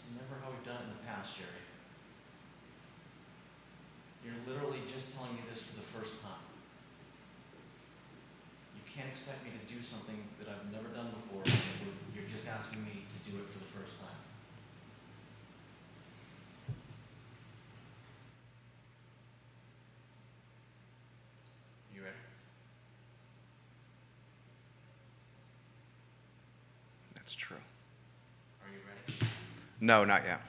That's never how we've done it in the past, Jerry. You're literally just telling me this for the first time. You can't expect me to do something that I've never done before if you're just asking me to do it for the first time. You ready? That's true. Are you ready? No, not yet.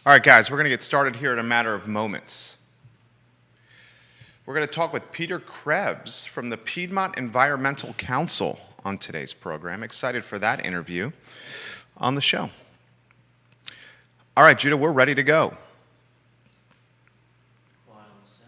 All right, guys, we're going to get started here in a matter of moments. We're going to talk with Peter Krebs from the Piedmont Environmental Council on today's program. Excited for that interview on the show. All right, Judah, we're ready to go. Quiet on the set.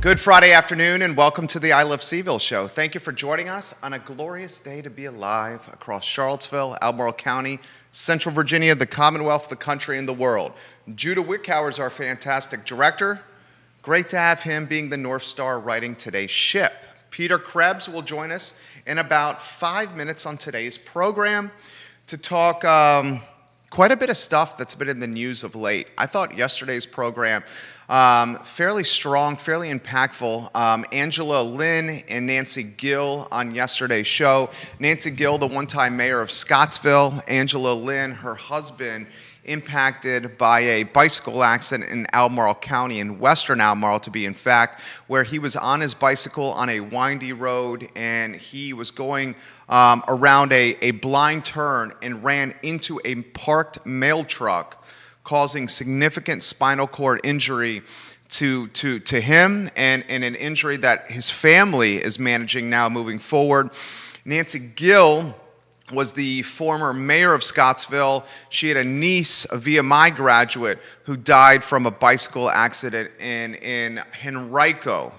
Good Friday afternoon and welcome to the I Love Seville show. Thank you for joining us on a glorious day to be alive across Charlottesville, Albemarle County, Central Virginia, the Commonwealth, the country, and the world. Judah Wickhauer is our fantastic director. Great to have him being the North Star writing today's ship. Peter Krebs will join us in about 5 minutes on today's program to talk quite a bit of stuff that's been in the news of late. I thought yesterday's program fairly strong, fairly impactful. Angela Lynn and Nancy Gill on yesterday's show. Nancy Gill, the one-time mayor of Scottsville. Angela Lynn, her husband, impacted by a bicycle accident in Albemarle County, in western Albemarle to be in fact, where he was on his bicycle on a windy road and he was going around a blind turn and ran into a parked mail truck, causing significant spinal cord injury to him and an injury that his family is managing now moving forward. Nancy Gill was the former mayor of Scottsville. She had a niece, a VMI graduate, who died from a bicycle accident in Henrico,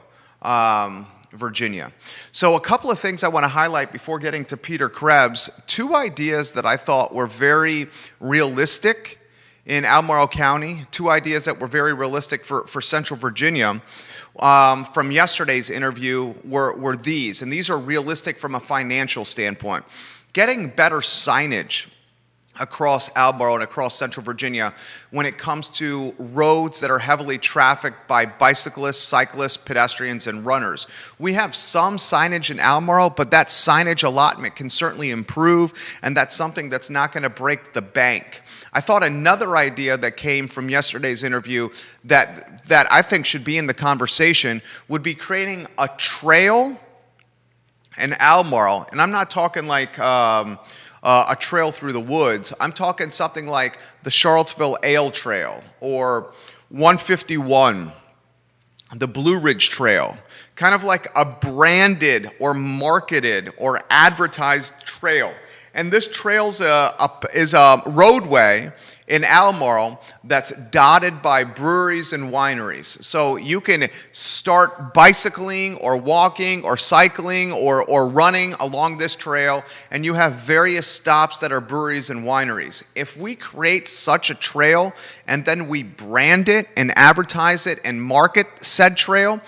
Virginia. So a couple of things I want to highlight before getting to Peter Krebs. Two ideas that I thought were very realistic in Albemarle County, two ideas that were very realistic for Central Virginia from yesterday's interview were these, and these are realistic from a financial standpoint. Getting better signage across Albemarle and across Central Virginia when it comes to roads that are heavily trafficked by bicyclists, cyclists, pedestrians, and runners. We have some signage in Albemarle, but that signage allotment can certainly improve, and that's something that's not going to break the bank. I thought another idea that came from yesterday's interview that I think should be in the conversation would be creating a trail in Albemarle, and I'm not talking like a trail through the woods. I'm talking something like the Charlottesville Ale Trail or 151, the Blue Ridge Trail, kind of like a branded or marketed or advertised trail. And this trail is a roadway in Albemarle that's dotted by breweries and wineries. So you can start bicycling or walking or cycling or running along this trail, and you have various stops that are breweries and wineries. If we create such a trail and then we brand it and advertise it and market said trail,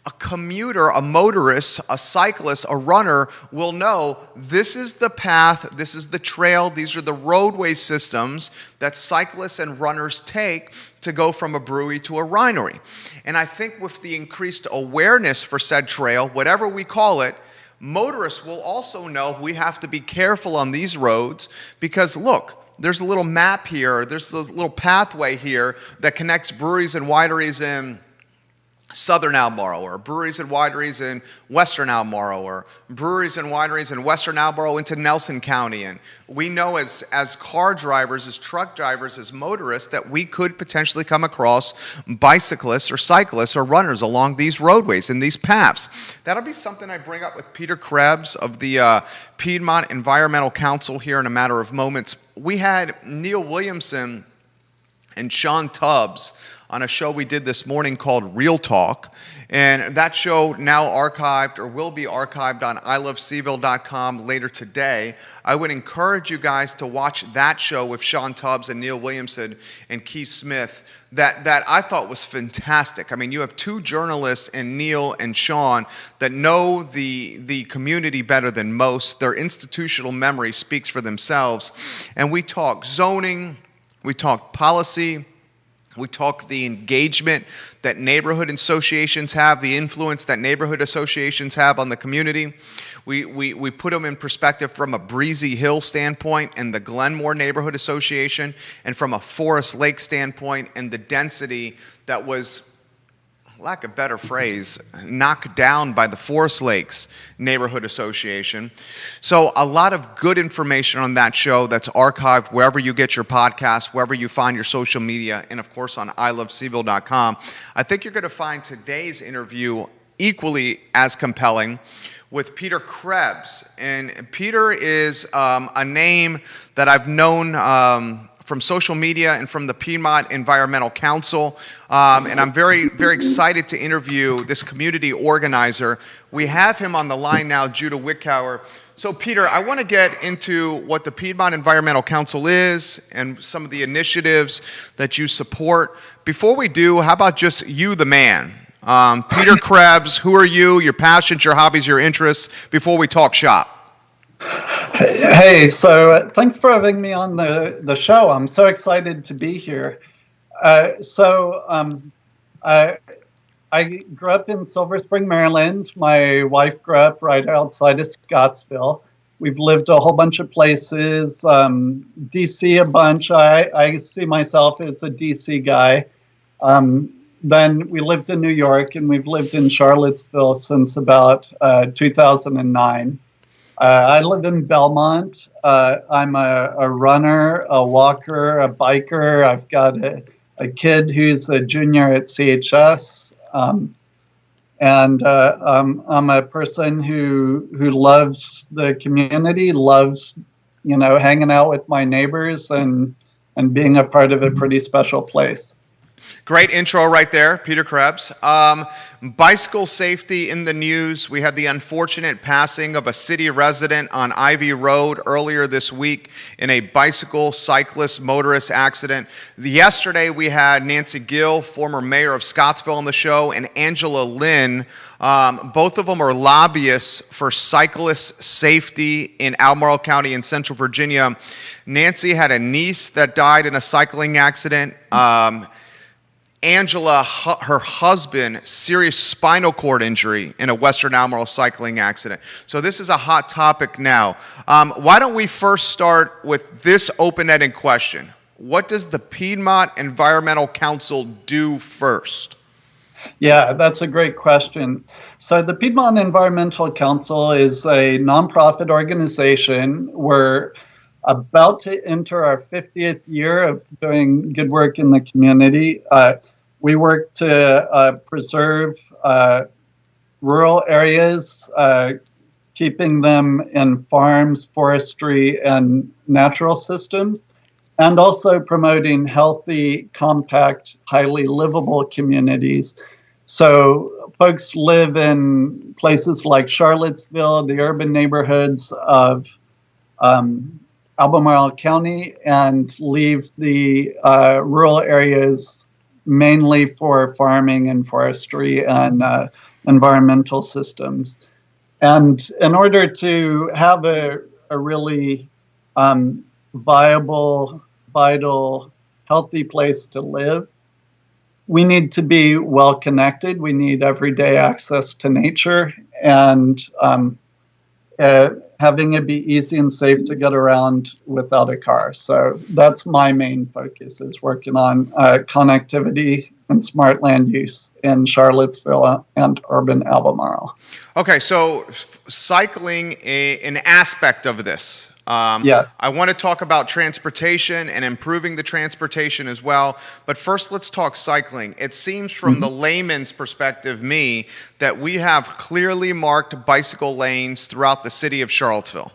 a commuter, a motorist, a cyclist, a runner will know this is the path, this is the trail, these are the roadway systems that cyclists and runners take to go from a brewery to a winery. And I think with the increased awareness for said trail, whatever we call it, motorists will also know we have to be careful on these roads because look, there's a little map here, there's a little pathway here that connects breweries and wineries Southern Albemarle, or breweries and wineries in Western Albemarle, or breweries and wineries in Western Albemarle into Nelson County. And we know as car drivers, as truck drivers, as motorists, that we could potentially come across bicyclists or cyclists or runners along these roadways and these paths. That'll be something I bring up with Peter Krebs of the Piedmont Environmental Council here in a matter of moments. We had Neil Williamson and Sean Tubbs on a show we did this morning called Real Talk. And that show now archived, or will be archived, on iloveseville.com later today. I would encourage you guys to watch that show with Sean Tubbs and Neil Williamson and Keith Smith that I thought was fantastic. I mean, you have two journalists, and Neil and Sean, that know the community better than most. Their institutional memory speaks for themselves. And we talk zoning, we talk policy, we talk the engagement that neighborhood associations have, the influence that neighborhood associations have on the community. We put them in perspective from a Breezy Hill standpoint and the Glenmore Neighborhood Association, and from a Forest Lake standpoint and the density that was, lack of a better phrase, knocked down by the Forest Lakes Neighborhood Association. So a lot of good information on that show that's archived wherever you get your podcasts, wherever you find your social media, and of course on iloveseville.com. I think you're going to find today's interview equally as compelling with Peter Krebs. And Peter is a name that I've known from social media and from the Piedmont Environmental Council. And I'm very, very excited to interview this community organizer. We have him on the line now, Judah Wickower. So Peter, I want to get into what the Piedmont Environmental Council is and some of the initiatives that you support. Before we do, how about just you, the man? Peter Krebs, who are you, your passions, your hobbies, your interests, before we talk shop? Hey, so thanks for having me on the show. I'm so excited to be here. I grew up in Silver Spring, Maryland. My wife grew up right outside of Scottsville. We've lived a whole bunch of places, DC a bunch. I see myself as a DC guy. Then we lived in New York, and we've lived in Charlottesville since about 2009. I live in Belmont. I'm a runner, a walker, a biker. I've got a kid who's a junior at CHS. And I'm a person who loves the community, loves, hanging out with my neighbors and being a part of a pretty special place. Great intro right there, Peter Krebs. Bicycle safety in the news. We had the unfortunate passing of a city resident on Ivy Road earlier this week in a bicycle cyclist motorist accident. Yesterday we had Nancy Gill, former mayor of Scottsville, on the show, and Angela Lynn. Both of them are lobbyists for cyclist safety in Albemarle County in Central Virginia. Nancy had a niece that died in a cycling accident. Angela, her husband, serious spinal cord injury in a Western Albemarle cycling accident. So this is a hot topic now. Why don't we first start with this open-ended question? What does the Piedmont Environmental Council do first? Yeah, that's a great question. So the Piedmont Environmental Council is a nonprofit organization. We're about to enter our 50th year of doing good work in the community. We work to preserve rural areas, keeping them in farms, forestry, and natural systems, and also promoting healthy, compact, highly livable communities. So folks live in places like Charlottesville, the urban neighborhoods of Albemarle County, and leave the rural areas mainly for farming and forestry and environmental systems. And in order to have a really viable, vital, healthy place to live, we need to be well connected. We need everyday access to nature, and having it be easy and safe to get around without a car. So that's my main focus, is working on connectivity and smart land use in Charlottesville and urban Albemarle. Okay, so cycling, an aspect of this. Yes. I want to talk about transportation and improving the transportation as well. But first, let's talk cycling. It seems from the layman's perspective, that we have clearly marked bicycle lanes throughout the city of Charlottesville.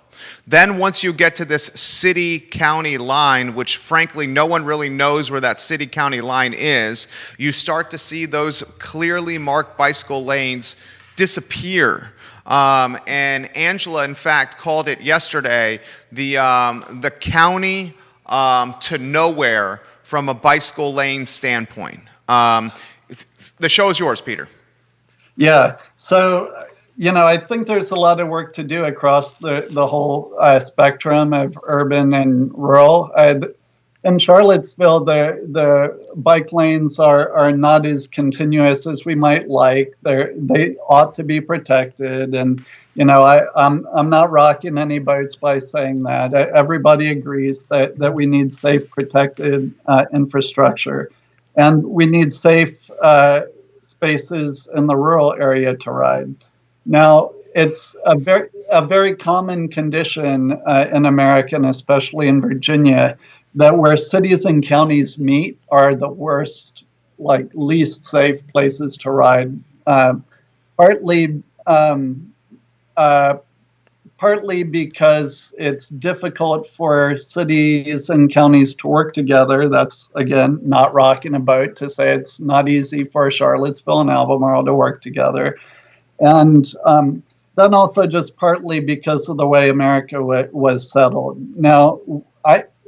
Then once you get to this city-county line, which frankly no one really knows where that city-county line is, you start to see those clearly marked bicycle lanes disappear. And Angela, in fact, called it yesterday the county to nowhere from a bicycle lane standpoint. The show is yours, Peter. Yeah. So, I think there's a lot of work to do across the whole spectrum of urban and rural. In Charlottesville, the bike lanes are not as continuous as we might like. They ought to be protected, and I'm not rocking any boats by saying that. Everybody agrees that we need safe, protected infrastructure, and we need safe spaces in the rural area to ride. Now, it's a very common condition in America, and especially in Virginia, that where cities and counties meet are the worst, least safe places to ride. Partly because it's difficult for cities and counties to work together. That's, again, not rocking a boat to say it's not easy for Charlottesville and Albemarle to work together. And then also just partly because of the way America was settled. Now,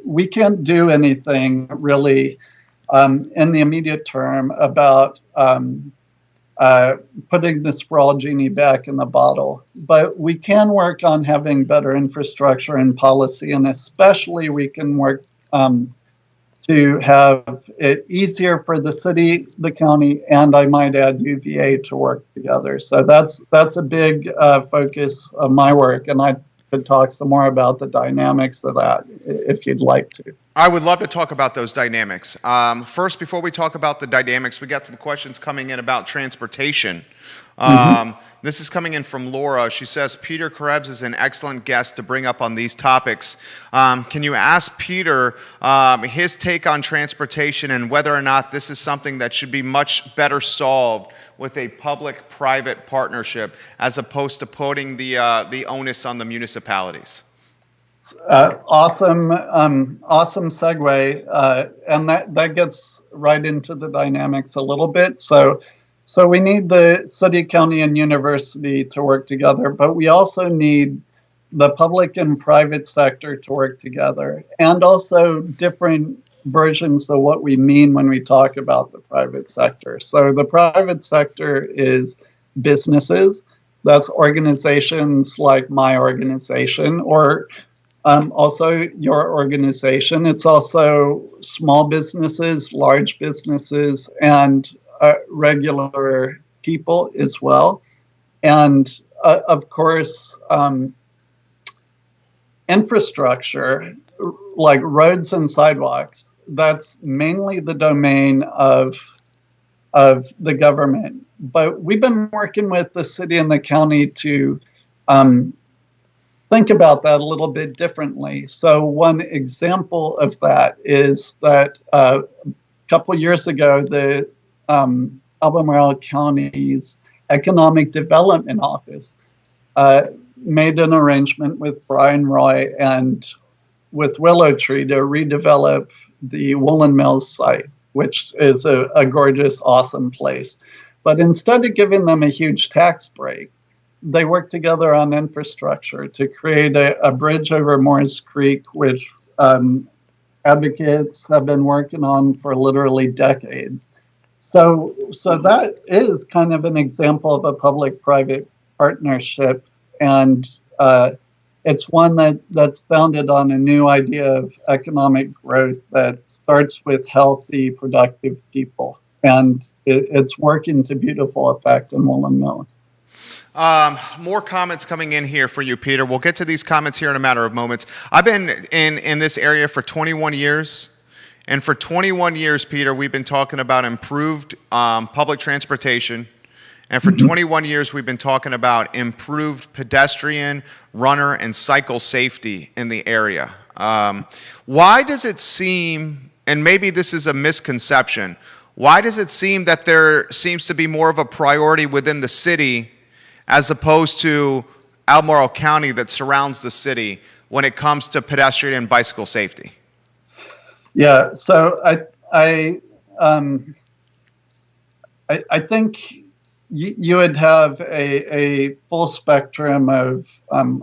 we can't do anything really in the immediate term about putting the sprawl genie back in the bottle. But we can work on having better infrastructure and policy, and especially we can work to have it easier for the city, the county, and I might add UVA to work together. So that's a big focus of my work, and I could talk some more about the dynamics of that if you'd like to. I would love to talk about those dynamics. First, before we talk about the dynamics, we got some questions coming in about transportation. This is coming in from Laura. She says, Peter Krebs is an excellent guest to bring up on these topics. Can you ask Peter his take on transportation and whether or not this is something that should be much better solved with a public-private partnership as opposed to putting the onus on the municipalities? Awesome segue, and that gets right into the dynamics a little bit. So we need the city, county, and university to work together, but we also need the public and private sector to work together, and also different versions of what we mean when we talk about the private sector. So the private sector is businesses. That's organizations like my organization, or also your organization. It's also small businesses, large businesses, and regular people as well. And of course, infrastructure like roads and sidewalks, that's mainly the domain of the government. But we've been working with the city and the county to think about that a little bit differently. So one example of that is that a couple years ago, the Albemarle County's Economic Development Office made an arrangement with Brian Roy and with Willow Tree to redevelop the Woolen Mills site, which is a gorgeous, awesome place. But instead of giving them a huge tax break, they worked together on infrastructure to create a bridge over Moores Creek, which advocates have been working on for literally decades. So that is kind of an example of a public-private partnership, and it's one that's founded on a new idea of economic growth that starts with healthy, productive people, and it's working to beautiful effect in Woolen Mills. More comments coming in here for you, Peter. We'll get to these comments here in a matter of moments. I've been in this area for 21 years. And for 21 years, Peter, we've been talking about improved public transportation. And for 21 years, we've been talking about improved pedestrian, runner, and cycle safety in the area. Why does it seem, and maybe this is a misconception, why does it seem that there seems to be more of a priority within the city as opposed to Albemarle County that surrounds the city when it comes to pedestrian and bicycle safety? Yeah, so I think you would have a full spectrum of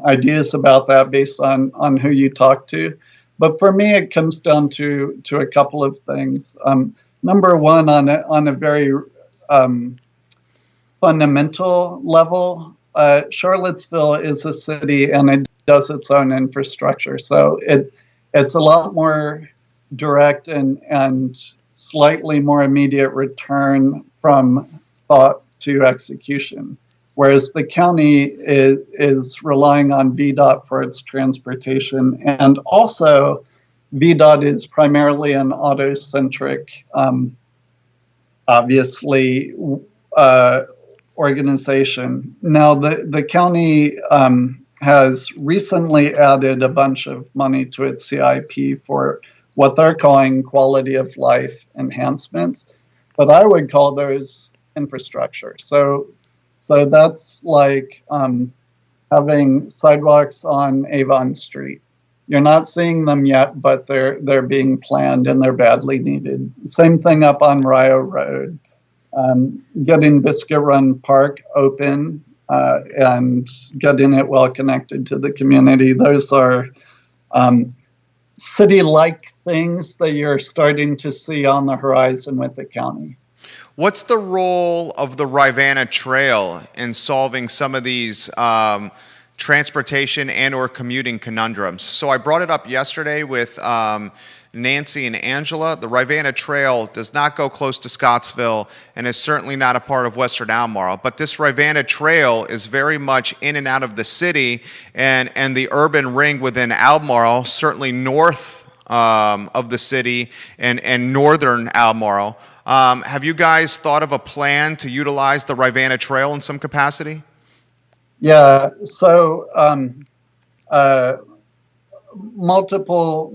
ideas about that based on who you talk to. But for me, it comes down to a couple of things. Number one, on a very fundamental level, Charlottesville is a city and it does its own infrastructure. So it's a lot more direct and slightly more immediate return from thought to execution. Whereas the county is relying on VDOT for its transportation. And also, VDOT is primarily an auto-centric, obviously, organization. Now, the county has recently added a bunch of money to its CIP for what they're calling quality of life enhancements, but I would call those infrastructure. So that's like having sidewalks on Avon Street. You're not seeing them yet, but they're being planned and they're badly needed. Same thing up on Rio Road. Getting Biscuit Run Park open and getting it well connected to the community. Those are city-like things that you're starting to see on the horizon with the county. What's the role of the Rivanna Trail in solving some of these transportation and or commuting conundrums? So I brought it up yesterday with Nancy and Angela. The Rivanna Trail does not go close to Scottsville and is certainly not a part of Western Albemarle, but this Rivanna Trail is very much in and out of the city and the urban ring within Albemarle, certainly north of the city and northern Albemarle. Have you guys thought of a plan to utilize the Rivanna Trail in some capacity? Yeah, so multiple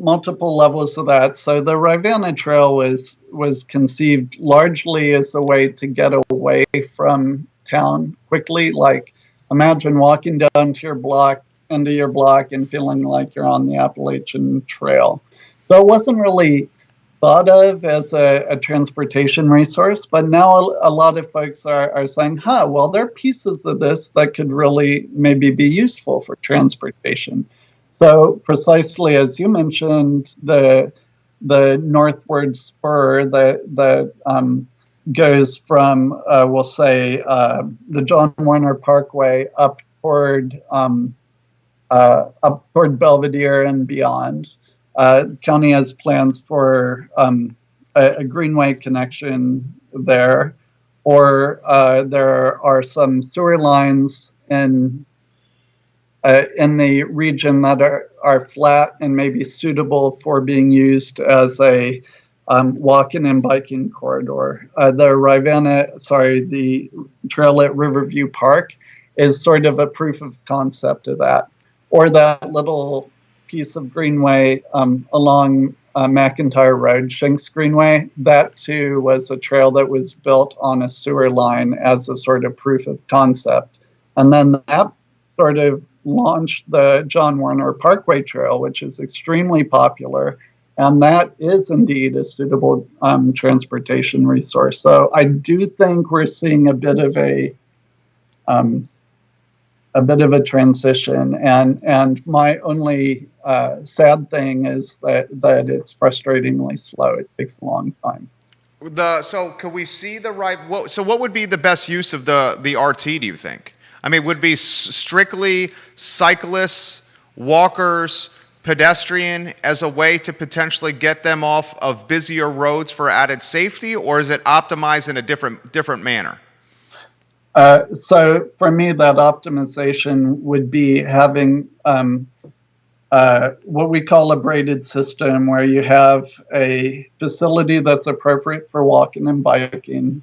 levels of that. So the Rivanna Trail was conceived largely as a way to get away from town quickly. Like, imagine walking down to your block, into your block, and feeling like you're on the Appalachian Trail. So it wasn't really thought of as a transportation resource, but now a lot of folks are saying, well, there are pieces of this that could really maybe be useful for transportation. So precisely as you mentioned, the northward spur that goes from, we'll say, the John Warner Parkway up toward Belvedere and beyond. The county has plans for a greenway connection there, or there are some sewer lines in the region that are flat and maybe suitable for being used as a walking and biking corridor. The trail at Riverview Park is sort of a proof of concept of that. Or that little piece of greenway along McIntyre Road, Shanks Greenway, that too was a trail that was built on a sewer line as a sort of proof of concept. And then that sort of launched the John Warner Parkway Trail, which is extremely popular. And that is indeed a suitable transportation resource. So I do think we're seeing a bit of a transition, and my only sad thing is that it's frustratingly slow. It takes a long time. So could we see the right? So what would be the best use of the RT? Do you think? I mean, would it be strictly cyclists, walkers, pedestrian as a way to potentially get them off of busier roads for added safety, or is it optimized in a different manner? So for me, that optimization would be having what we call a braided system, where you have a facility that's appropriate for walking and biking,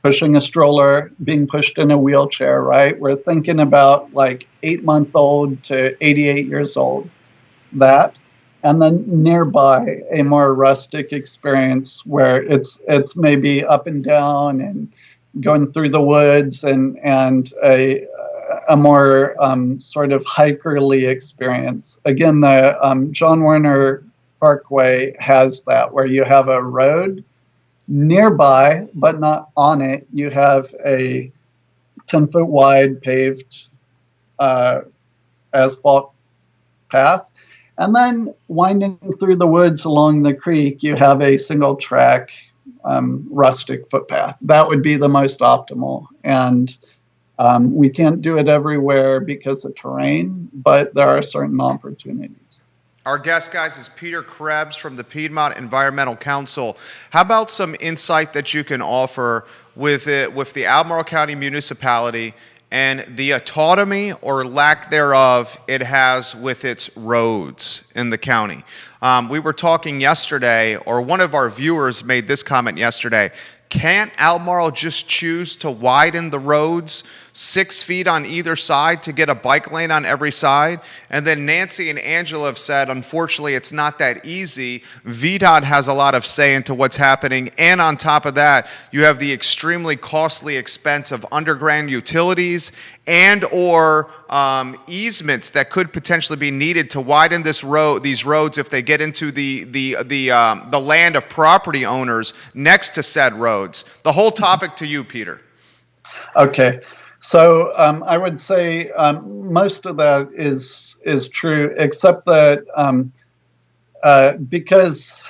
pushing a stroller, being pushed in a wheelchair, right? We're thinking about like 8-month-old to 88 years old, that. And then nearby, a more rustic experience where it's maybe up and down and going through the woods, and a more sort of hikerly experience. Again, the John Werner Parkway has that, where you have a road nearby, but not on it. You have a 10-foot wide paved asphalt path. And then winding through the woods along the creek, you have a single track rustic footpath. That would be the most optimal. And we can't do it everywhere because of terrain, but there are certain opportunities. Our guest, guys, is Peter Krebs from the Piedmont Environmental Council. How about some insight that you can offer with the Albemarle County Municipality and the autonomy or lack thereof it has with its roads in the county? We were talking yesterday, or one of our viewers made this comment yesterday. Can't Albemarle just choose to widen the roads 6 feet on either side to get a bike lane on every side? And then Nancy and Angela have said, unfortunately, it's not that easy. VDOT has a lot of say into what's happening. And on top of that, you have the extremely costly expense of underground utilities and or easements that could potentially be needed to widen these roads if they get into the land of property owners next to said roads. The whole topic to you, Peter. Okay, so I would say most of that is true, except that because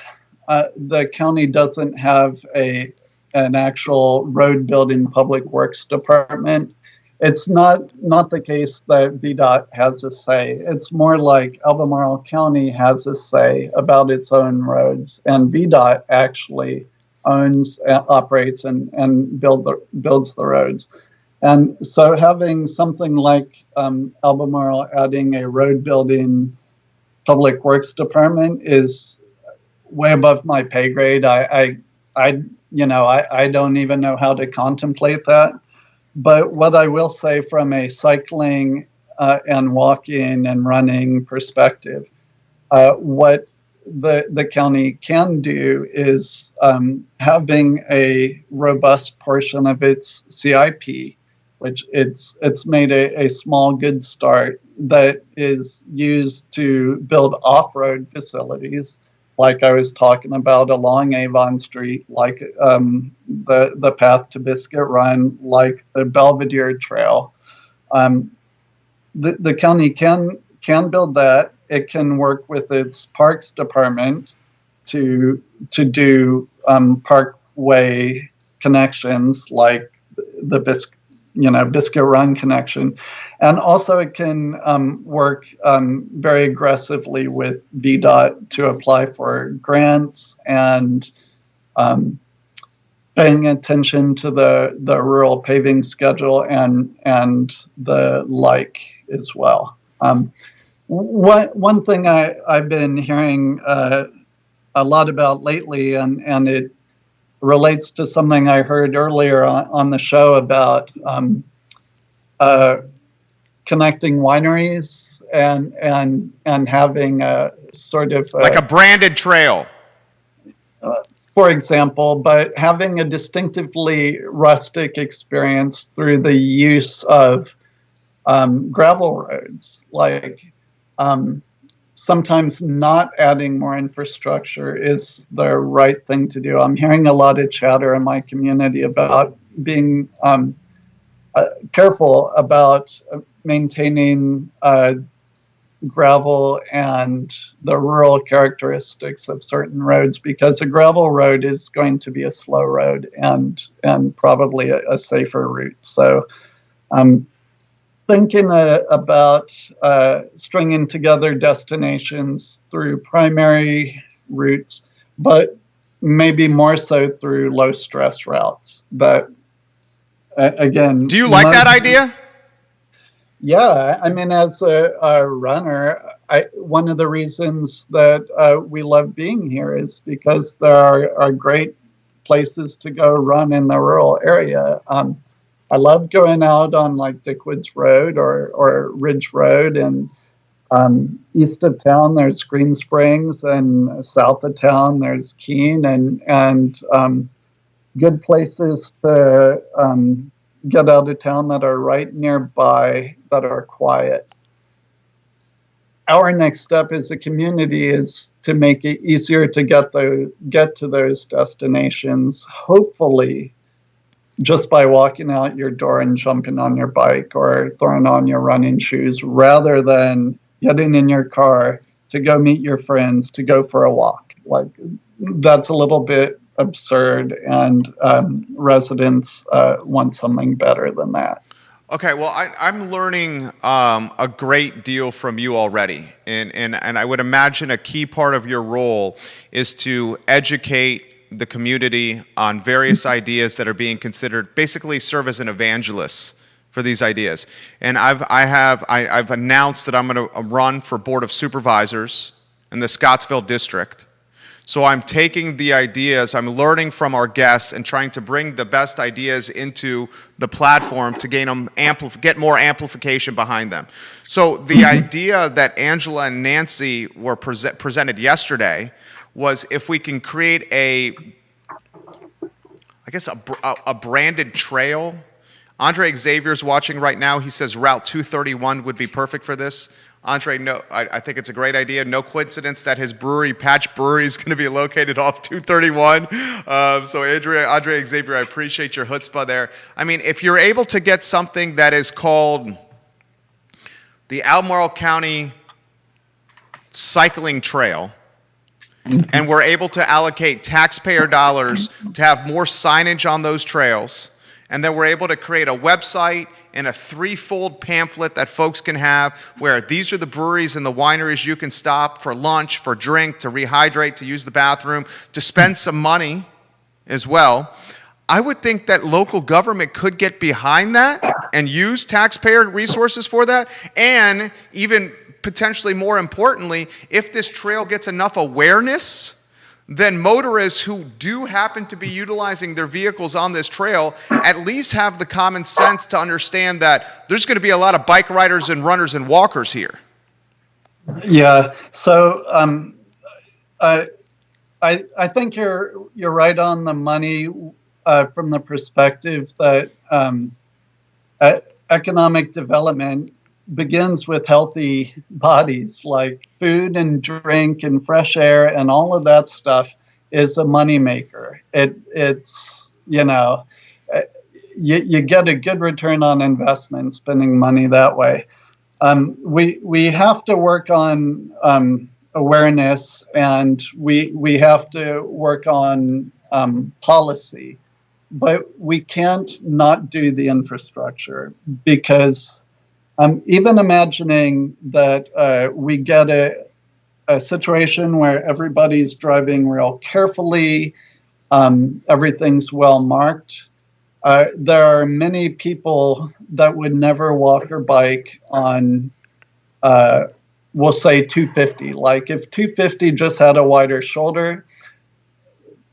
the county doesn't have an actual road building public works department, it's not the case that VDOT has a say. It's more like Albemarle County has a say about its own roads, and VDOT actually owns, operates, and builds the roads. And so having something like Albemarle adding a road building public works department is way above my pay grade. I don't even know how to contemplate that. But what I will say from a cycling and walking and running perspective, what the county can do is having a robust portion of its CIP, which it's made a small good start, that is used to build off-road facilities, like I was talking about along Avon Street, like the path to Biscuit Run, like the Belvedere Trail. The county can build that. It can work with its parks department to do parkway connections, like the Biscuit Run connection. And also it can work very aggressively with VDOT to apply for grants and paying attention to the rural paving schedule and the like as well. One thing I've been hearing a lot about lately, and it relates to something I heard earlier on the show about connecting wineries and having a sort of like a branded trail, for example, but having a distinctively rustic experience through the use of gravel roads, like sometimes not adding more infrastructure is the right thing to do. I'm hearing a lot of chatter in my community about being careful about maintaining gravel and the rural characteristics of certain roads, because a gravel road is going to be a slow road and probably a safer route. So thinking about stringing together destinations through primary routes, but maybe more so through low stress routes that Again, Do you like that idea? Yeah, I mean, as a runner, one of the reasons that we love being here is because there are great places to go run in the rural area. I love going out on like Dickwoods Road or Ridge Road, and east of town there's Green Springs, and south of town there's Keene, and good places to get out of town that are right nearby that are quiet. Our next step as a community is to make it easier to get to those destinations, hopefully just by walking out your door and jumping on your bike or throwing on your running shoes, rather than getting in your car to go meet your friends, to go for a walk. Like, that's a little bit absurd, and residents want something better than that. Okay, well, I'm learning a great deal from you already, and I would imagine a key part of your role is to educate the community on various ideas that are being considered, basically serve as an evangelist for these ideas. And I've announced that I'm going to run for Board of Supervisors in the Scottsville district. So I'm taking the ideas, I'm learning from our guests and trying to bring the best ideas into the platform to get more amplification behind them. So the idea that Angela and Nancy were presented yesterday was if we can create a branded trail. Andre Xavier's watching right now. He says Route 231 would be perfect for this. Andre, no, I think it's a great idea. No coincidence that his brewery, Patch Brewery, is going to be located off 231. So Andre Xavier, I appreciate your chutzpah there. I mean, if you're able to get something that is called the Albemarle County Cycling Trail, and we're able to allocate taxpayer dollars to have more signage on those trails, and then we're able to create a website and a threefold pamphlet that folks can have where these are the breweries and the wineries you can stop for lunch, for drink, to rehydrate, to use the bathroom, to spend some money as well. I would think that local government could get behind that and use taxpayer resources for that. And even potentially more importantly, if this trail gets enough awareness, then motorists who do happen to be utilizing their vehicles on this trail at least have the common sense to understand that there's going to be a lot of bike riders and runners and walkers here. Yeah, so I think you're right on the money from the perspective that economic development begins with healthy bodies, like food and drink and fresh air and all of that stuff is a moneymaker. It's you get a good return on investment spending money that way. We have to work on awareness, and we have to work on policy, but we can't not do the infrastructure, because even imagining that we get a situation where everybody's driving real carefully, everything's well marked. There are many people that would never walk or bike on, we'll say 250. Like if 250 just had a wider shoulder,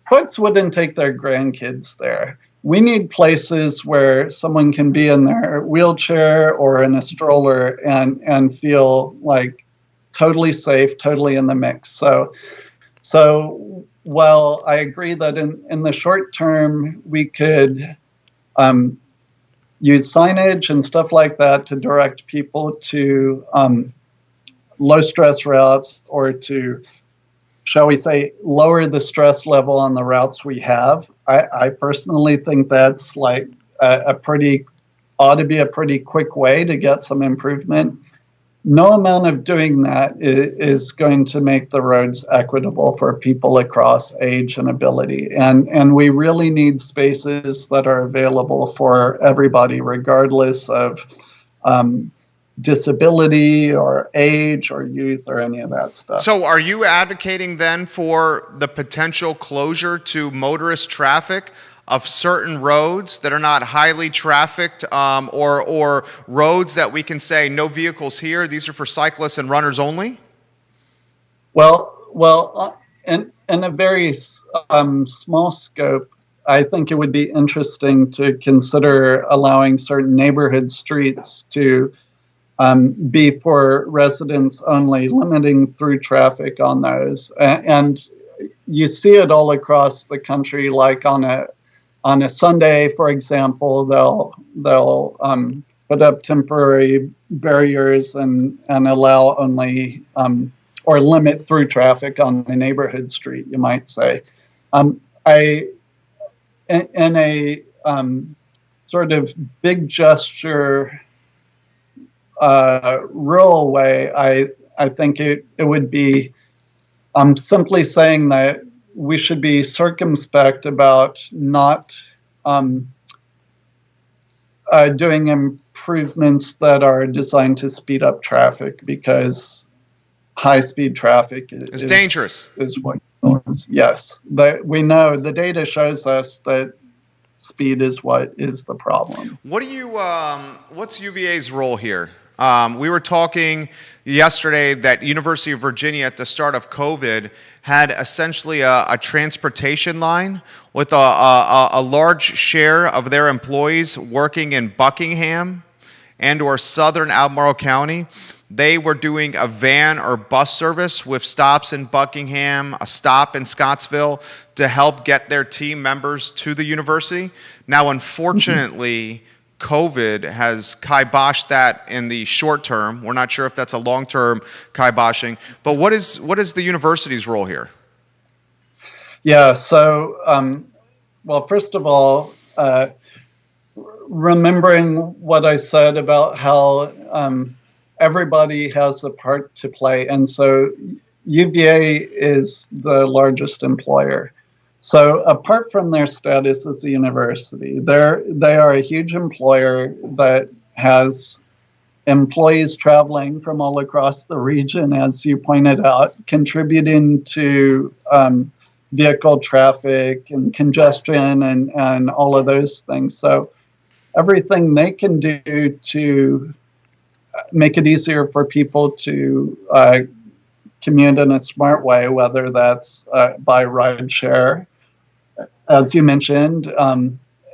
folks wouldn't take their grandkids there. We need places where someone can be in their wheelchair or in a stroller and feel like totally safe, totally in the mix. So while I agree that in the short term we could use signage and stuff like that to direct people to low stress routes, or to, shall we say, lower the stress level on the routes we have. I personally think that's like ought to be a pretty quick way to get some improvement. No amount of doing that is going to make the roads equitable for people across age and ability. And we really need spaces that are available for everybody, regardless of disability or age or youth or any of that stuff. So are you advocating then for the potential closure to motorist traffic of certain roads that are not highly trafficked, or roads that we can say no vehicles here, these are for cyclists and runners only? In a very small scope, I think it would be interesting to consider allowing certain neighborhood streets to be for residents only, limiting through traffic on those. And you see it all across the country, like on a Sunday, for example, they'll put up temporary barriers and allow only or limit through traffic on a neighborhood street, you might say. In a sort of big gesture, rural way, I think it would be simply saying that we should be circumspect about not doing improvements that are designed to speed up traffic, because high-speed traffic is dangerous. Is what yes, we know the data shows us that speed is what is the problem. What do you? What's UVA's role here? We were talking yesterday that University of Virginia at the start of COVID had essentially a transportation line with a large share of their employees working in Buckingham and or southern Albemarle County. They were doing a van or bus service with stops in Buckingham, a stop in Scottsville to help get their team members to the university. Now, unfortunately, COVID has kiboshed that in the short term. We're not sure if that's a long-term kiboshing. But what is the university's role here? Yeah, so, well, first of all, remembering what I said about how everybody has a part to play. And so UVA is the largest employer. So apart from their status as a university, they are a huge employer that has employees traveling from all across the region, as you pointed out, contributing to vehicle traffic and congestion and all of those things. So everything they can do to make it easier for people to commute in a smart way, whether that's by rideshare, as you mentioned,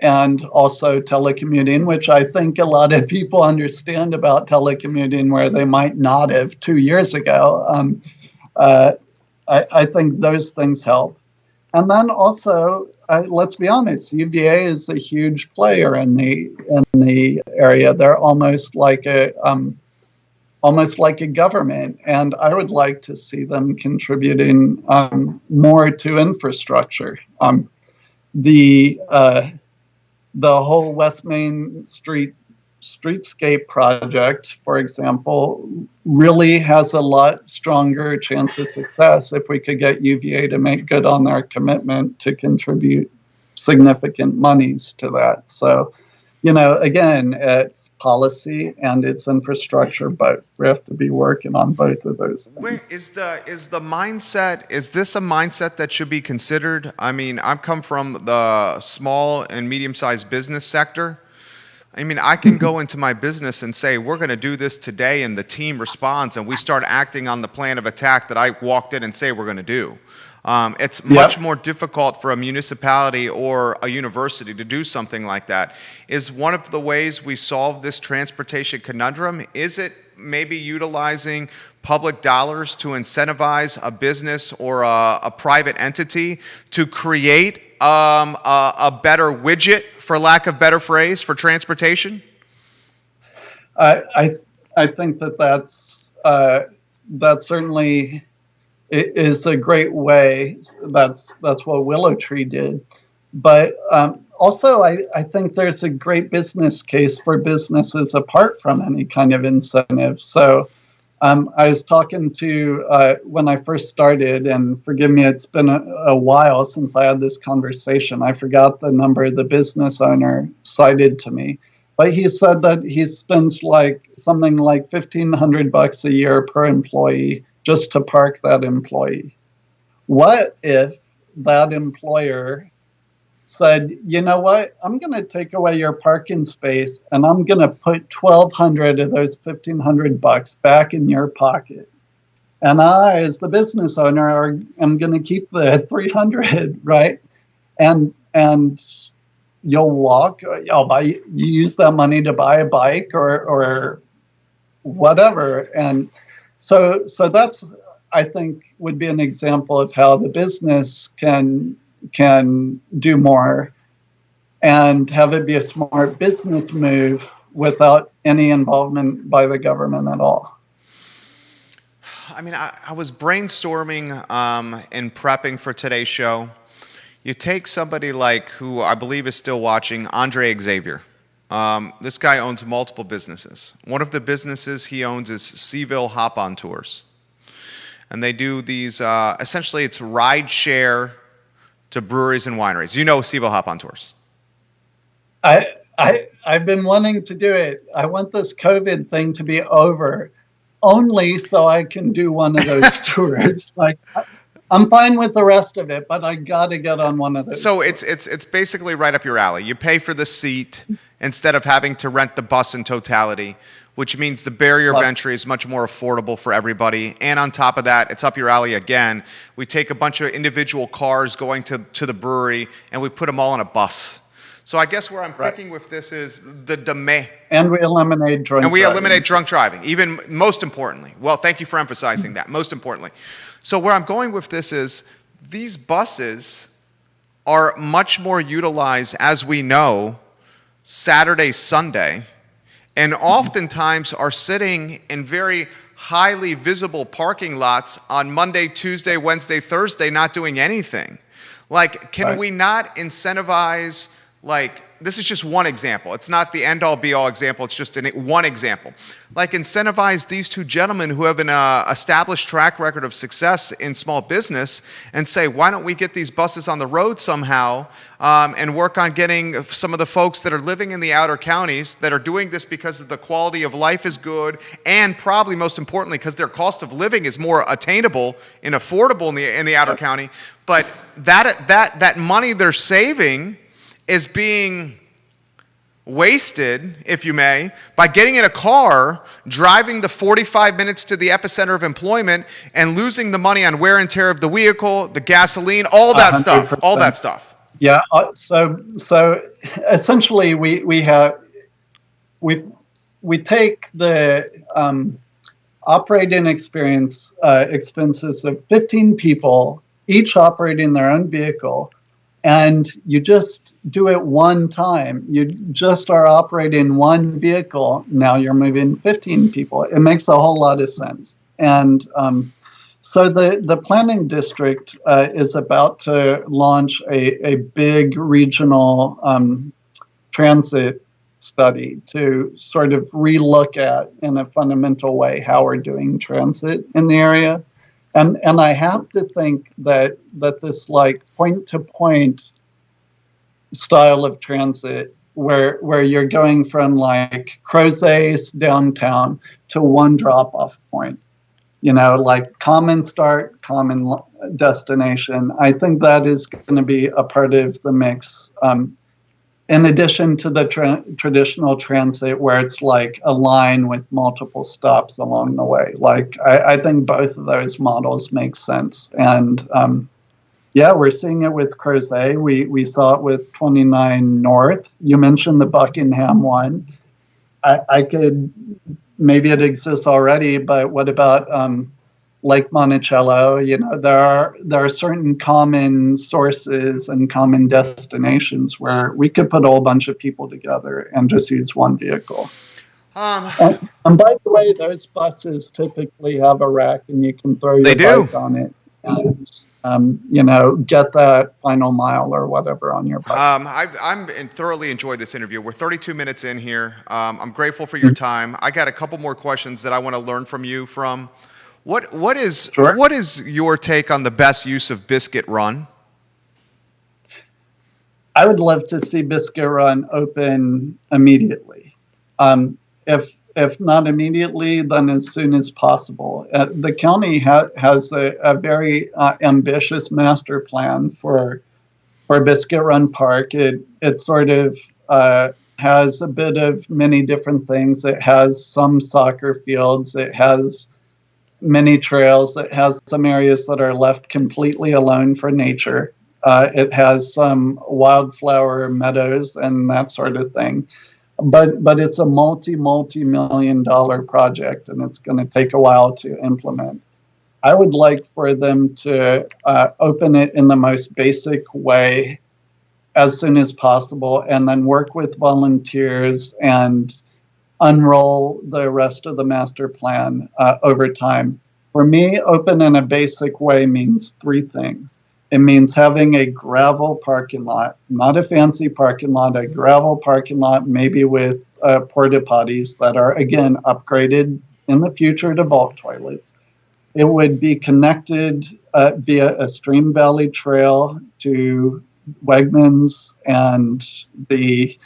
and also telecommuting, which I think a lot of people understand about telecommuting where they might not have 2 years ago. I think those things help. And then also, let's be honest, UVA is a huge player in the area. They're almost like a government, and I would like to see them contributing more to infrastructure. The whole West Main streetscape project, for example, really has a lot stronger chance of success if we could get UVA to make good on their commitment to contribute significant monies to that. So, again, it's policy and it's infrastructure, but we have to be working on both of those things. Where is the mindset? Is this a mindset that should be considered? I mean, I've come from the small and medium-sized business sector. I mean, I can go into my business and say, we're going to do this today, and the team responds, and we start acting on the plan of attack that I walked in and say we're going to do. It's much more difficult for a municipality or a university to do something like that. Is one of the ways we solve this transportation conundrum, is it maybe utilizing public dollars to incentivize a business or a private entity to create a better widget, for lack of better phrase, for transportation? I think that's certainly is a great way. That's what Willow Tree did. But also, I think there's a great business case for businesses apart from any kind of incentive. So I was talking to, when I first started, and forgive me, it's been a while since I had this conversation. I forgot the number the business owner cited to me. But he said that he spends something like $1,500 a year per employee just to park that employee. What if that employer said, you know what, I'm going to take away your parking space and I'm going to put 1,200 of those $1,500 back in your pocket. And I, as the business owner, am going to keep the 300, right? And you use that money to buy a bike or whatever. And so that's, I think, would be an example of how the business can do more and have it be a smart business move without any involvement by the government at all. I mean, I was brainstorming and prepping for today's show. You take somebody like, who I believe is still watching, Andre Xavier. This guy owns multiple businesses. One of the businesses he owns is Seaville Hop-On Tours. And they do these, essentially it's ride share to breweries and wineries. You know Seaville Hop-On Tours. I've been wanting to do it. I want this COVID thing to be over, only so I can do one of those tours. Like, I'm fine with the rest of it, but I got to get on one of those. So it's basically right up your alley. You pay for the seat instead of having to rent the bus in totality, which means the barrier of entry is much more affordable for everybody. And on top of that, it's up your alley again. We take a bunch of individual cars going to the brewery, and we put them all on a bus. So I guess where I'm thinking with this is the demand. And we eliminate drunk driving. Eliminate drunk driving, even most importantly. Well, thank you for emphasizing that, most importantly. So where I'm going with this is these buses are much more utilized, as we know, Saturday, Sunday, and oftentimes are sitting in very highly visible parking lots on Monday, Tuesday, Wednesday, Thursday, not doing anything. Like, can we not incentivize, like, this is just one example. It's not the end-all, be-all example. It's just one example. Like, incentivize these two gentlemen who have an established track record of success in small business and say, why don't we get these buses on the road somehow and work on getting some of the folks that are living in the outer counties that are doing this because the quality of life is good and probably most importantly because their cost of living is more attainable and affordable in the outer county. But that money they're saving is being wasted, if you may, by getting in a car, driving the 45 minutes to the epicenter of employment, and losing the money on wear and tear of the vehicle, the gasoline, all that 100%. stuff. Yeah. So essentially, we take the operating expenses of 15 people, each operating their own vehicle. And you just do it one time. You just are operating one vehicle. Now you're moving 15 people. It makes a whole lot of sense. And so the planning district is about to launch a big regional transit study to sort of relook at, in a fundamental way, how we're doing transit in the area. And I have to think that this, like, point-to-point style of transit, where you're going from, like, Crozes downtown to one drop-off point, like common start, common destination. I think that is going to be a part of the mix, in addition to the traditional transit, where it's like a line with multiple stops along the way. Like, I think both of those models make sense. And we're seeing it with Crozet. We saw it with 29 North. You mentioned the Buckingham one. I could, maybe it exists already, but what about Lake Monticello? There are certain common sources and common destinations where we could put a whole bunch of people together and just use one vehicle. And by the way, those buses typically have a rack, and you can throw your bike on it and get that final mile or whatever on your bike. I'm thoroughly enjoyed this interview. We're 32 minutes in here. I'm grateful for your time. I got a couple more questions that I want to learn from you. What is your take on the best use of Biscuit Run? I would love to see Biscuit Run open immediately. If not immediately, then as soon as possible. The county has a very ambitious master plan for for Biscuit Run Park. It sort of has a bit of many different things. It has some soccer fields. It has many trails. It has some areas that are left completely alone for nature. It has some wildflower meadows and that sort of thing. But it's a multi-million-dollar project, and it's going to take a while to implement. I would like for them to open it in the most basic way as soon as possible, and then work with volunteers and unroll the rest of the master plan over time. For me, open in a basic way means three things. It means having a gravel parking lot, not a fancy parking lot, a gravel parking lot, maybe with porta potties that are, again, upgraded in the future to vault toilets. It would be connected via a stream valley trail to Wegmans and the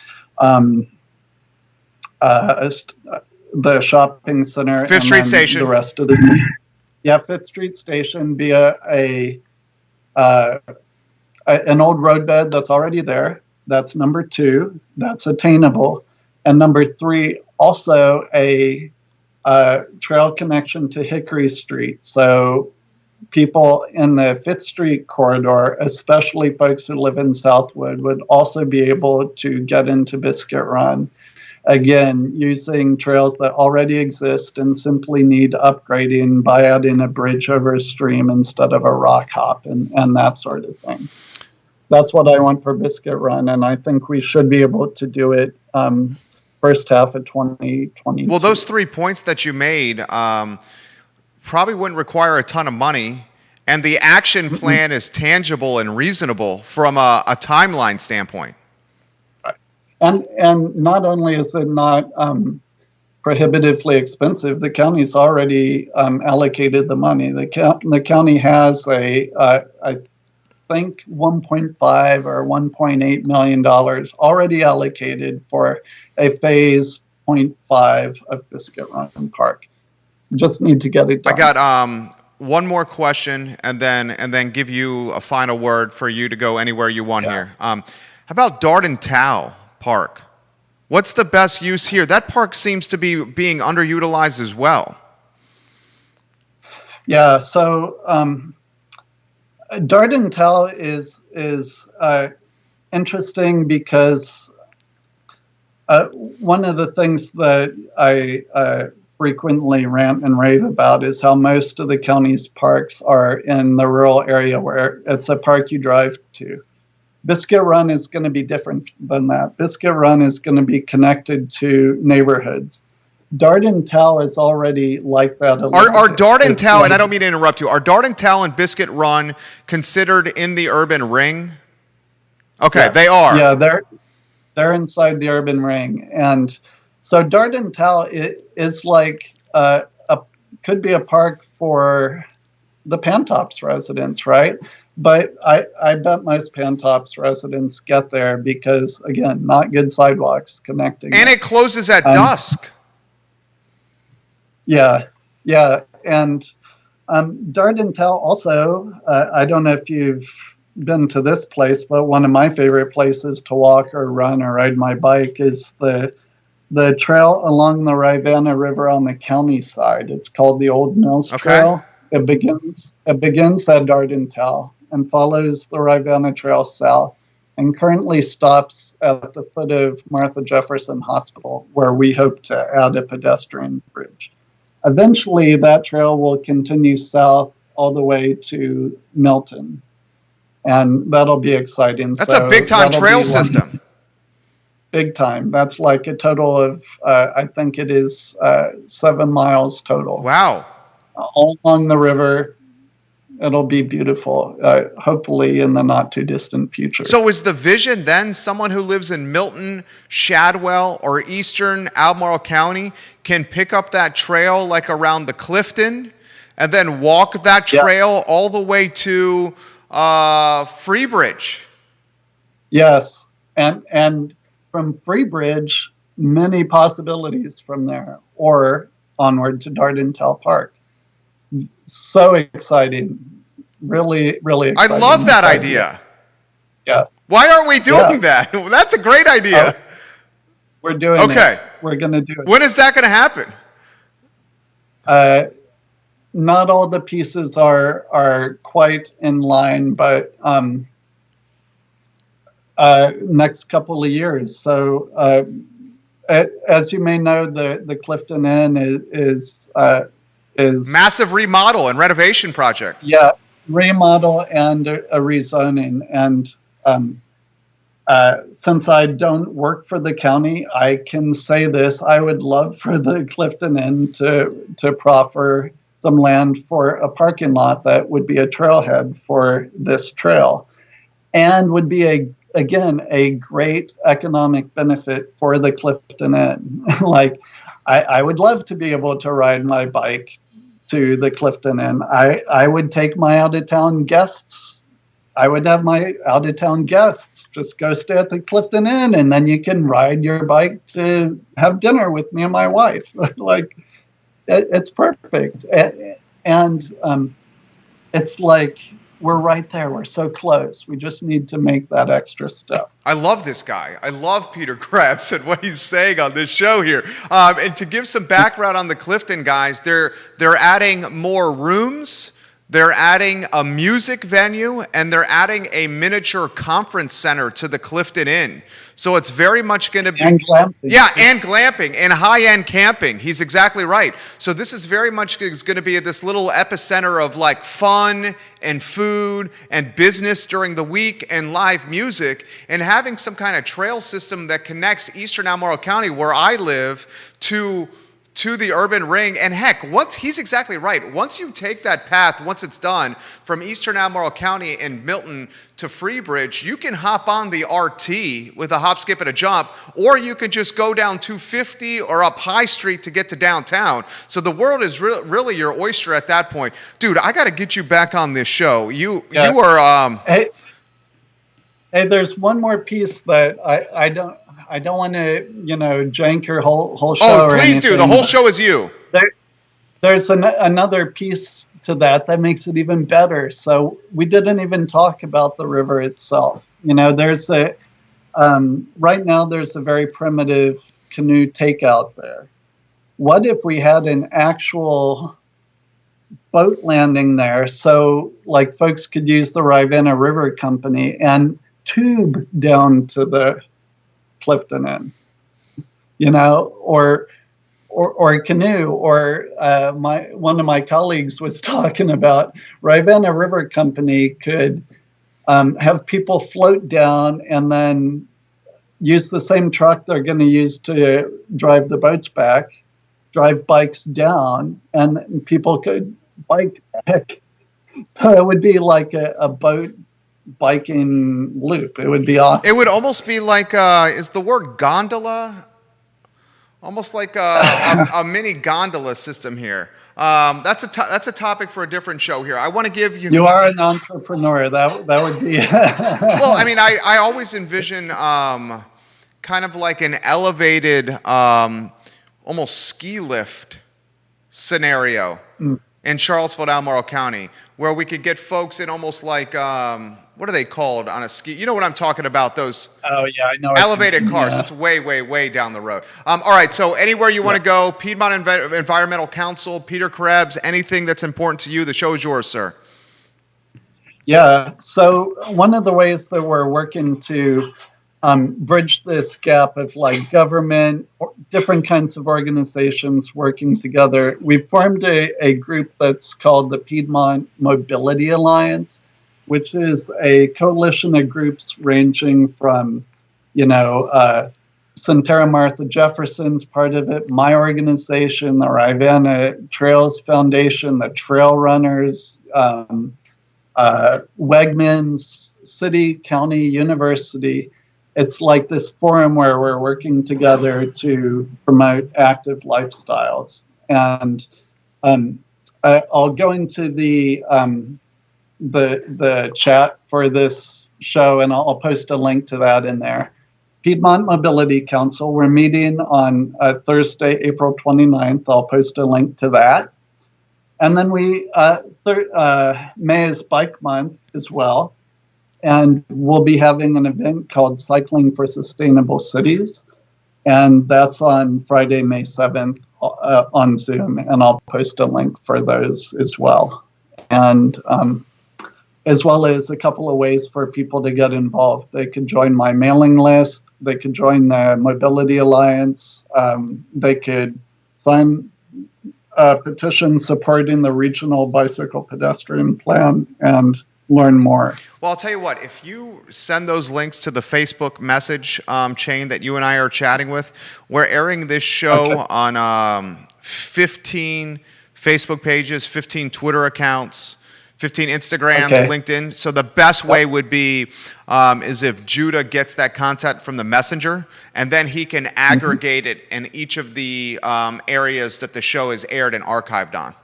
shopping center. Fifth Street Station. The rest of the city. Yeah, Fifth Street Station via an old roadbed that's already there. That's number 2. That's attainable. And number 3, also a trail connection to Hickory Street. So people in the 5th Street corridor, especially folks who live in Southwood, would also be able to get into Biscuit Run. Again, using trails that already exist and simply need upgrading by adding a bridge over a stream instead of a rock hop and that sort of thing. That's what I want for Biscuit Run, and I think we should be able to do it first half of 2022. Well, those 3 points that you made probably wouldn't require a ton of money, and the action plan is tangible and reasonable from a timeline standpoint. And not only is it not prohibitively expensive, the county's already allocated the money. The county has I think $1.5 or $1.8 million already allocated for a phase 0.5 of Biscuit Run Park. Just need to get it done. I got one more question, and then give you a final word for you to go anywhere you want here. How about Darden Tao Park? What's the best use here? That park seems to be being underutilized as well. Yeah, so Darden Tao is interesting because one of the things that I frequently rant and rave about is how most of the county's parks are in the rural area where it's a park you drive to. Biscuit Run is going to be different than that. Biscuit Run is going to be connected to neighborhoods. Darden Tao is already like that a little Are bit. Darden Tao, and I don't mean to interrupt you, are Darden Tao and Biscuit Run considered in the urban ring? Okay, yeah, they are. Yeah, they're inside the urban ring. And so Darden Tao is like could be a park for the Pantops residents, right? But I bet most Pantops residents get there because, again, not good sidewalks connecting. And it closes at dusk. Yeah. And Darden Tao also, I don't know if you've been to this place, but one of my favorite places to walk or run or ride my bike is the trail along the Rivanna River on the county side. It's called the Old Mills Trail. It begins at Darden Tao and follows the Rivanna Trail south and currently stops at the foot of Martha Jefferson Hospital, where we hope to add a pedestrian bridge. Eventually, that trail will continue south all the way to Milton, and that'll be exciting. That's a big-time trail system. Big time. That's like a total of, I think it is 7 miles total. Wow. All along the river. It'll be beautiful, hopefully in the not too distant future. So is the vision then someone who lives in Milton, Shadwell, or eastern Albemarle County can pick up that trail like around the Clifton and then walk that trail all the way to Freebridge? Yes, and from Freebridge, many possibilities from there, or onward to Darden Tao Park. So exciting. Really, really exciting. I love that idea. Yeah. Why aren't we doing Yeah. that? Well, that's a great idea. Oh, we're doing Okay. it. We're going to do it. When is that going to happen? Not all the pieces are quite in line, but next couple of years. So as you may know, the Clifton Inn is Massive remodel and renovation project. yeah, remodel and a rezoning. And since I don't work for the county, I can say this: I would love for the Clifton Inn to proffer some land for a parking lot that would be a trailhead for this trail, and would be again a great economic benefit for the Clifton Inn. Like, I would love to be able to ride my bike to the Clifton Inn. I would take my out-of-town guests. I would have my out-of-town guests just go stay at the Clifton Inn, and then you can ride your bike to have dinner with me and my wife. Like, it's perfect. And it's like, we're right there. We're so close. We just need to make that extra step. I love this guy. I love Peter Krebs and what he's saying on this show here. And to give some background on the Clifton guys, they're adding more rooms. They're adding a music venue, and they're adding a miniature conference center to the Clifton Inn. So it's very much going to be... And glamping. Yeah, and glamping, and high-end camping. He's exactly right. So this is very much going to be this little epicenter of like fun and food and business during the week and live music, and having some kind of trail system that connects eastern Albemarle County, where I live, to the urban ring. And heck, he's exactly right. Once you take that path, once it's done, from eastern Albemarle County and Milton to Freebridge, you can hop on the RT with a hop, skip, and a jump, or you can just go down 250 or up High Street to get to downtown. So the world is really your oyster at that point. Dude, I got to get you back on this show. You are... Hey, there's one more piece that I don't want to, jank your whole show. Oh, please do. The whole show is you. There's another piece to that makes it even better. So we didn't even talk about the river itself. There's right now there's a very primitive canoe takeout there. What if we had an actual boat landing there, so like folks could use the Ravenna River Company and tube down to the Clifton Inn, or a canoe, or one of my colleagues was talking about Ravenna River Company could have people float down and then use the same truck they're going to use to drive the boats back, drive bikes down, and people could bike back. So it would be like a boat biking loop. It would be awesome. It would almost be like, is the word gondola? Almost like a mini gondola system here. That's a topic for a different show here. I want to give you... You are an entrepreneur. That would be... Well, I mean, I always envision kind of like an elevated, almost ski lift scenario in Charlottesville, Albemarle County, where we could get folks in almost like... what are they called on a ski? You know what I'm talking about, those oh, yeah, I know elevated cars. Yeah. It's way, way, way down the road. All right, so anywhere you want to go, Piedmont Environmental Council, Peter Krebs, anything that's important to you, the show is yours, sir. Yeah, so one of the ways that we're working to bridge this gap of like government, different kinds of organizations working together, we formed a group that's called the Piedmont Mobility Alliance, which is a coalition of groups ranging from, Centera Martha Jefferson's part of it, my organization, the Ravenna Trails Foundation, the Trail Runners, Wegmans, City, County, University. It's like this forum where we're working together to promote active lifestyles. And I'll go into the chat for this show, and I'll post a link to that in there. Piedmont Mobility Council, we're meeting on Thursday, April 29th. I'll post a link to that. And then May is Bike Month as well. and we'll be having an event called Cycling for Sustainable Cities, and that's on Friday, May 7th on Zoom, and I'll post a link for those as well. And as well as a couple of ways for people to get involved. They could join my mailing list. They could join the Mobility Alliance. They could sign a petition supporting the Regional Bicycle Pedestrian Plan and learn more. Well, I'll tell you what, if you send those links to the Facebook message chain that you and I are chatting with, we're airing this show on 15 Facebook pages, 15 Twitter accounts, 15 Instagrams, LinkedIn. So the best way would be is if Judah gets that content from the messenger, and then he can aggregate it in each of the areas that the show is aired and archived on.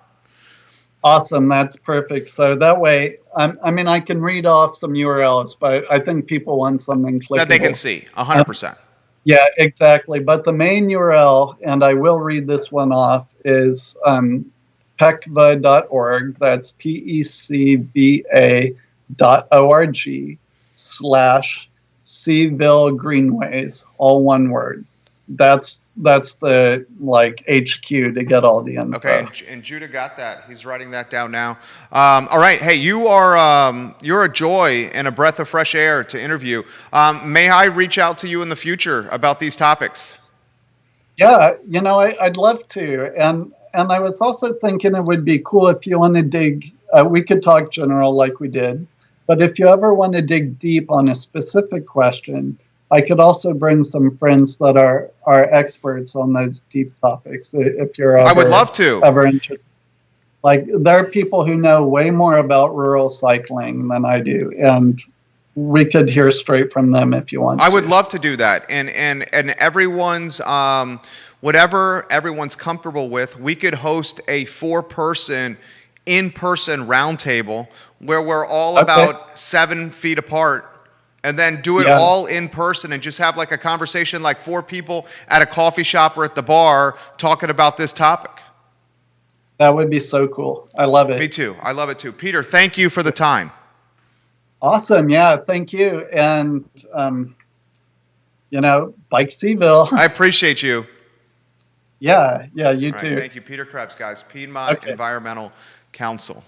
Awesome, that's perfect. So that way, I mean, I can read off some URLs, but I think people want something clickable. That they can see, 100%. Yeah, exactly. But the main URL, and I will read this one off, is pecva.org. That's PECVA.org/Seville Greenways, all one word. That's the HQ to get all the info. Okay, and Judah got that. He's writing that down now. All right, hey, you're a joy and a breath of fresh air to interview. May I reach out to you in the future about these topics? Yeah, I'd love to. And I was also thinking it would be cool if you want to dig. We could talk general like we did, but if you ever want to dig deep on a specific question, I could also bring some friends that are experts on those deep topics. If you're ever, I would love to. Ever interested. Like, there are people who know way more about rural cycling than I do, and we could hear straight from them if you want. I would love to do that, and everyone's whatever everyone's comfortable with. We could host a 4-person in-person roundtable where we're all about 7 feet apart. And then do it all in person and just have like a conversation, like 4 people at a coffee shop or at the bar talking about this topic. That would be so cool. I love it. Me too. I love it too. Peter, thank you for the time. Awesome. Yeah, thank you. And, Bike Seville. I appreciate you. Yeah, you all too. Right, thank you. Peter Krebs, guys. Piedmont Environmental Council.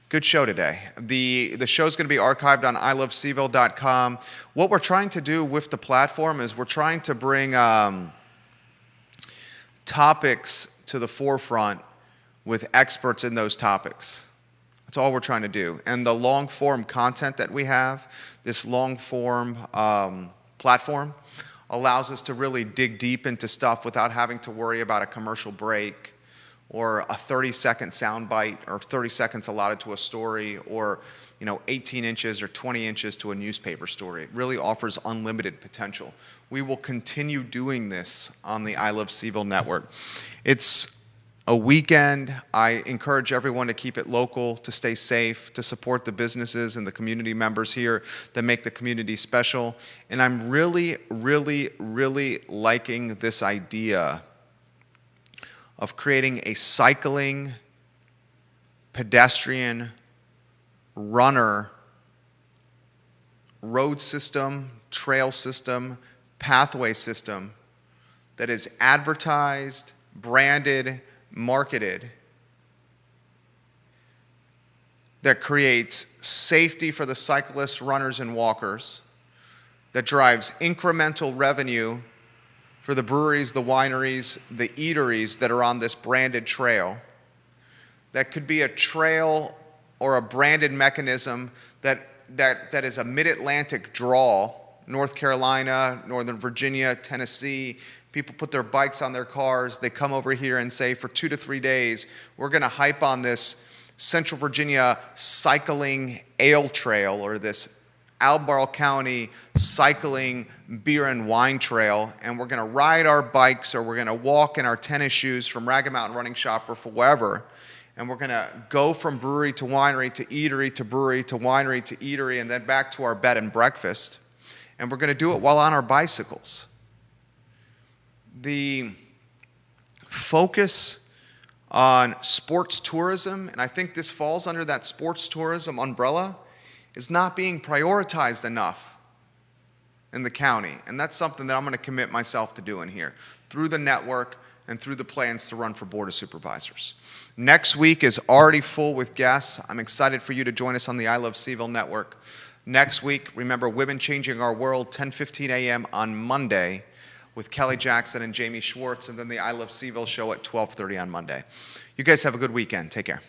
Good show today. The show's going to be archived on iloveseville.com. What we're trying to do with the platform is we're trying to bring topics to the forefront with experts in those topics. That's all we're trying to do. And the long-form content that we have, this long-form platform, allows us to really dig deep into stuff without having to worry about a commercial break or a 30-second soundbite, or 30 seconds allotted to a story, or 18 inches or 20 inches to a newspaper story. It really offers unlimited potential. We will continue doing this on the I Love Seville network. It's a weekend. I encourage everyone to keep it local, to stay safe, to support the businesses and the community members here that make the community special. And I'm really, really, really liking this idea of creating a cycling, pedestrian, runner, road system, trail system, pathway system that is advertised, branded, marketed, that creates safety for the cyclists, runners, and walkers, that drives incremental revenue for the breweries, the wineries, the eateries that are on this branded trail. That could be a trail or a branded mechanism that is a mid-Atlantic draw, North Carolina, Northern Virginia, Tennessee. People put their bikes on their cars. They come over here and say, for 2 to 3 days, we're going to hype on this Central Virginia cycling ale trail, or this Albemarle County cycling beer and wine trail, and we're going to ride our bikes, or we're going to walk in our tennis shoes from Ragged Mountain Running Shop or for wherever, and we're going to go from brewery to winery to eatery to brewery to winery to eatery, and then back to our bed and breakfast, and we're going to do it while on our bicycles. The focus on sports tourism, and I think this falls under that sports tourism umbrella, is not being prioritized enough in the county. And that's something that I'm going to commit myself to doing here through the network and through the plans to run for Board of Supervisors. Next week is already full with guests. I'm excited for you to join us on the I Love Seville Network. Next week, remember Women Changing Our World, 10:15 a.m. on Monday with Kelly Jackson and Jamie Schwartz, and then the I Love Seville show at 12:30 on Monday. You guys have a good weekend. Take care.